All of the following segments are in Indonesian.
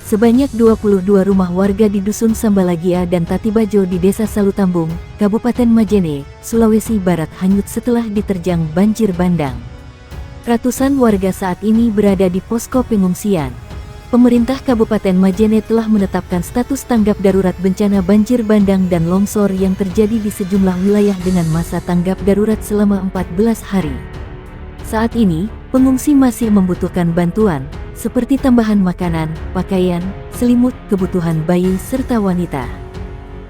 Sebanyak 22 rumah warga di Dusun Sambalagia dan Tatibajo di Desa Salutambung, Kabupaten Majene, Sulawesi Barat hanyut setelah diterjang banjir bandang. Ratusan warga saat ini berada di posko pengungsian. Pemerintah Kabupaten Majene telah menetapkan status tanggap darurat bencana banjir bandang dan longsor yang terjadi di sejumlah wilayah dengan masa tanggap darurat selama 14 hari. Saat ini, pengungsi masih membutuhkan bantuan, seperti tambahan makanan, pakaian, selimut, kebutuhan bayi, serta wanita.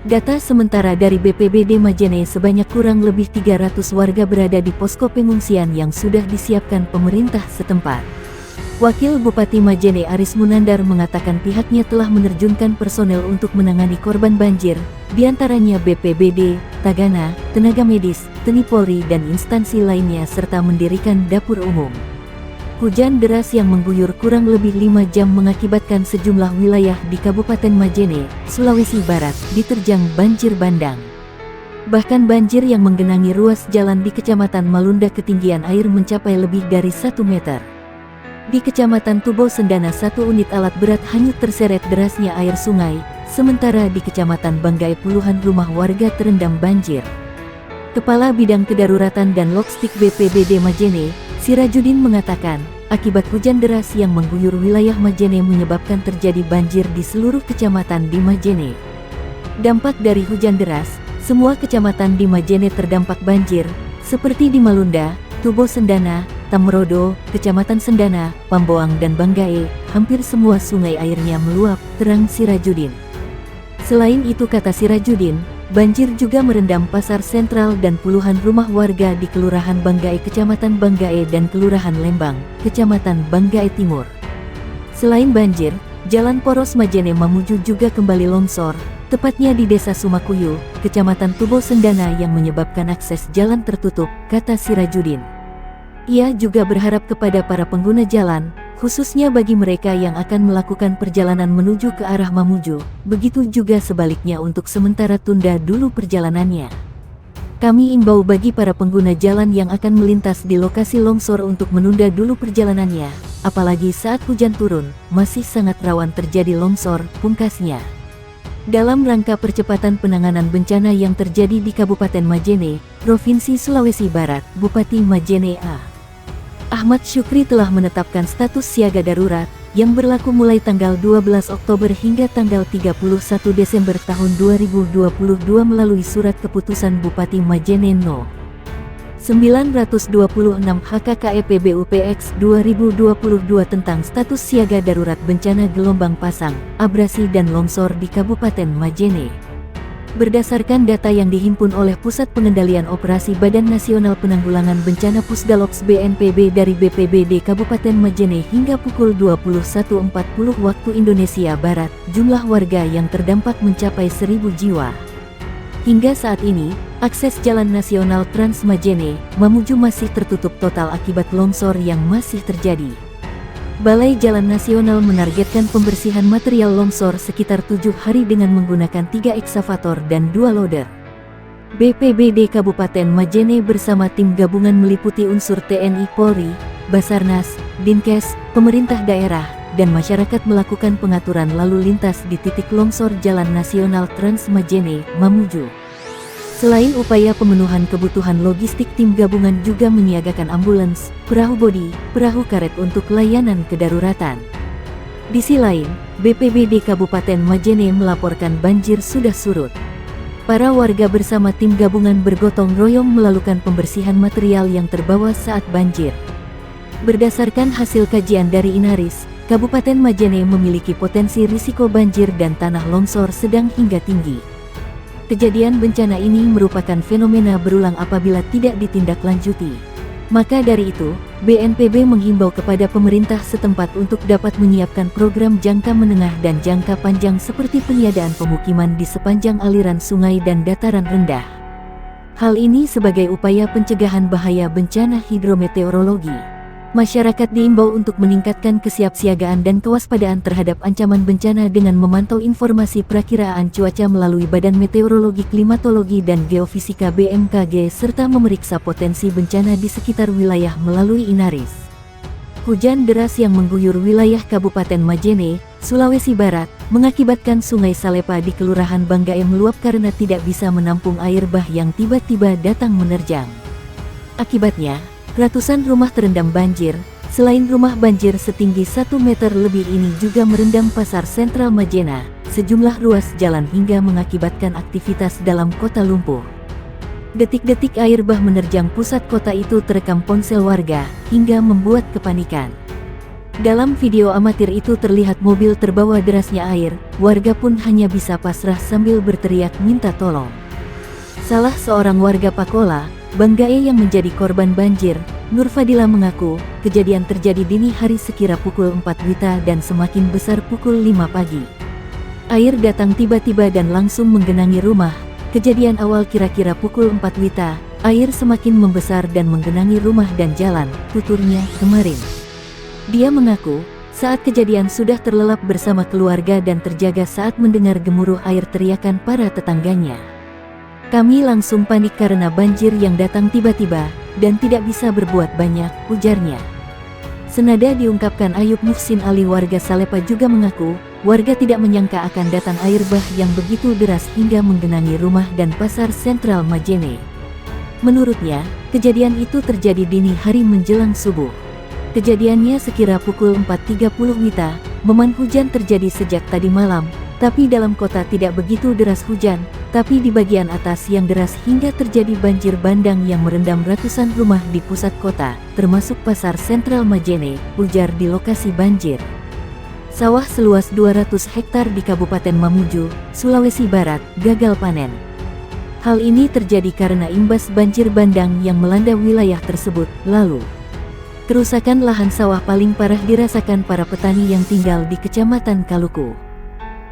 Data sementara dari BPBD Majene sebanyak kurang lebih 300 warga berada di posko pengungsian yang sudah disiapkan pemerintah setempat. Wakil Bupati Majene Aris Munandar mengatakan pihaknya telah menerjunkan personel untuk menangani korban banjir, diantaranya BPBD, Tagana, tenaga medis, TNI Polri dan instansi lainnya serta mendirikan dapur umum. Hujan deras yang mengguyur kurang lebih 5 jam mengakibatkan sejumlah wilayah di Kabupaten Majene, Sulawesi Barat, diterjang banjir bandang. Bahkan banjir yang menggenangi ruas jalan di Kecamatan Malunda ketinggian air mencapai lebih dari 1 meter. Di Kecamatan Tubo Sendana 1 unit alat berat hanyut terseret derasnya air sungai, sementara di Kecamatan Banggai puluhan rumah warga terendam banjir. Kepala Bidang Kedaruratan dan Logistik BPBD Majene, Sirajudin mengatakan, akibat hujan deras yang mengguyur wilayah Majene menyebabkan terjadi banjir di seluruh kecamatan di Majene. Dampak dari hujan deras, semua kecamatan di Majene terdampak banjir, seperti di Malunda, Tubo Sendana, Tamrodo, Kecamatan Sendana, Pamboang dan Banggai, hampir semua sungai airnya meluap, terang Sirajudin. Selain itu kata Sirajudin, banjir juga merendam pasar sentral dan puluhan rumah warga di Kelurahan Banggai Kecamatan Banggai dan Kelurahan Lembang, Kecamatan Banggai Timur. Selain banjir, Jalan Poros Majene Mamuju juga kembali longsor, tepatnya di Desa Sumakuyu, Kecamatan Tubo Sendana yang menyebabkan akses jalan tertutup, kata Sirajudin. Ia juga berharap kepada para pengguna jalan, khususnya bagi mereka yang akan melakukan perjalanan menuju ke arah Mamuju, begitu juga sebaliknya untuk sementara tunda dulu perjalanannya. Kami imbau bagi para pengguna jalan yang akan melintas di lokasi longsor untuk menunda dulu perjalanannya, apalagi saat hujan turun, masih sangat rawan terjadi longsor, pungkasnya. Dalam rangka percepatan penanganan bencana yang terjadi di Kabupaten Majene, Provinsi Sulawesi Barat, Bupati Majene Ahmad Syukri telah menetapkan status siaga darurat, yang berlaku mulai tanggal 12 Oktober hingga tanggal 31 Desember tahun 2022 melalui Surat Keputusan Bupati Majene No. 926 HKKEP BUPX 2022 tentang status siaga darurat bencana gelombang pasang, abrasi dan longsor di Kabupaten Majene. Berdasarkan data yang dihimpun oleh Pusat Pengendalian Operasi Badan Nasional Penanggulangan Bencana Pusdalops BNPB dari BPBD Kabupaten Majene hingga pukul 21.40 waktu Indonesia Barat, jumlah warga yang terdampak mencapai 1.000 jiwa. Hingga saat ini, akses Jalan Nasional Trans Majene, Mamuju masih tertutup total akibat longsor yang masih terjadi. Balai Jalan Nasional menargetkan pembersihan material longsor sekitar 7 hari dengan menggunakan 3 eksavator dan 2 loader. BPBD Kabupaten Majene bersama tim gabungan meliputi unsur TNI Polri, Basarnas, Dinkes, pemerintah daerah, dan masyarakat melakukan pengaturan lalu lintas di titik longsor Jalan Nasional Trans Majene, Mamuju. Selain upaya pemenuhan kebutuhan logistik, tim gabungan juga menyiagakan ambulans, perahu bodi, perahu karet untuk layanan kedaruratan. Di sisi lain, BPBD Kabupaten Majene melaporkan banjir sudah surut. Para warga bersama tim gabungan bergotong royong melakukan pembersihan material yang terbawa saat banjir. Berdasarkan hasil kajian dari Inaris, Kabupaten Majene memiliki potensi risiko banjir dan tanah longsor sedang hingga tinggi. Kejadian bencana ini merupakan fenomena berulang apabila tidak ditindaklanjuti. Maka dari itu, BNPB menghimbau kepada pemerintah setempat untuk dapat menyiapkan program jangka menengah dan jangka panjang seperti peniadaan pemukiman di sepanjang aliran sungai dan dataran rendah. Hal ini sebagai upaya pencegahan bahaya bencana hidrometeorologi. Masyarakat diimbau untuk meningkatkan kesiapsiagaan dan kewaspadaan terhadap ancaman bencana dengan memantau informasi perakiraan cuaca melalui Badan Meteorologi, Klimatologi dan Geofisika BMKG serta memeriksa potensi bencana di sekitar wilayah melalui Inaris. Hujan deras yang mengguyur wilayah Kabupaten Majene, Sulawesi Barat, mengakibatkan Sungai Salepa di Kelurahan Banggae meluap karena tidak bisa menampung air bah yang tiba-tiba datang menerjang. Akibatnya, ratusan rumah terendam banjir. Selain rumah banjir setinggi 1 meter lebih ini juga merendam pasar sentral Majena, sejumlah ruas jalan hingga mengakibatkan aktivitas dalam kota lumpuh. Detik-detik air bah menerjang pusat kota itu terekam ponsel warga, hingga membuat kepanikan. Dalam video amatir itu terlihat mobil terbawa derasnya air, warga pun hanya bisa pasrah sambil berteriak minta tolong. Salah seorang warga Pakola, Banggae yang menjadi korban banjir, Nur Fadila mengaku, kejadian terjadi dini hari sekira pukul 4 WITA dan semakin besar pukul 5 pagi. Air datang tiba-tiba dan langsung menggenangi rumah. Kejadian awal kira-kira pukul 4 WITA, air semakin membesar dan menggenangi rumah dan jalan, tuturnya kemarin. Dia mengaku, saat kejadian sudah terlelap bersama keluarga dan terjaga saat mendengar gemuruh air teriakan para tetangganya. Kami langsung panik karena banjir yang datang tiba-tiba, dan tidak bisa berbuat banyak, ujarnya. Senada diungkapkan Ayub Muhsin Ali warga Salepa juga mengaku, warga tidak menyangka akan datang air bah yang begitu deras hingga menggenangi rumah dan pasar sentral Majene. Menurutnya, kejadian itu terjadi dini hari menjelang subuh. Kejadiannya sekira pukul 4.30 WITA, momen hujan terjadi sejak tadi malam, tapi dalam kota tidak begitu deras hujan, tapi di bagian atas yang deras hingga terjadi banjir bandang yang merendam ratusan rumah di pusat kota, termasuk pasar sentral Majene, ujar di lokasi banjir. Sawah seluas 200 hektar di Kabupaten Mamuju, Sulawesi Barat, gagal panen. Hal ini terjadi karena imbas banjir bandang yang melanda wilayah tersebut, lalu. Kerusakan lahan sawah paling parah dirasakan para petani yang tinggal di Kecamatan Kaluku.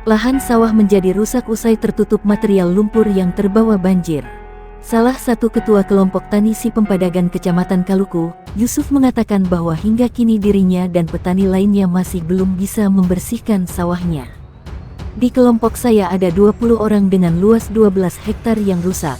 Lahan sawah menjadi rusak usai tertutup material lumpur yang terbawa banjir. Salah satu ketua kelompok tani si Pempadangan Kecamatan Kaluku, Yusuf mengatakan bahwa hingga kini dirinya dan petani lainnya masih belum bisa membersihkan sawahnya. Di kelompok saya ada 20 orang dengan luas 12 hektar yang rusak.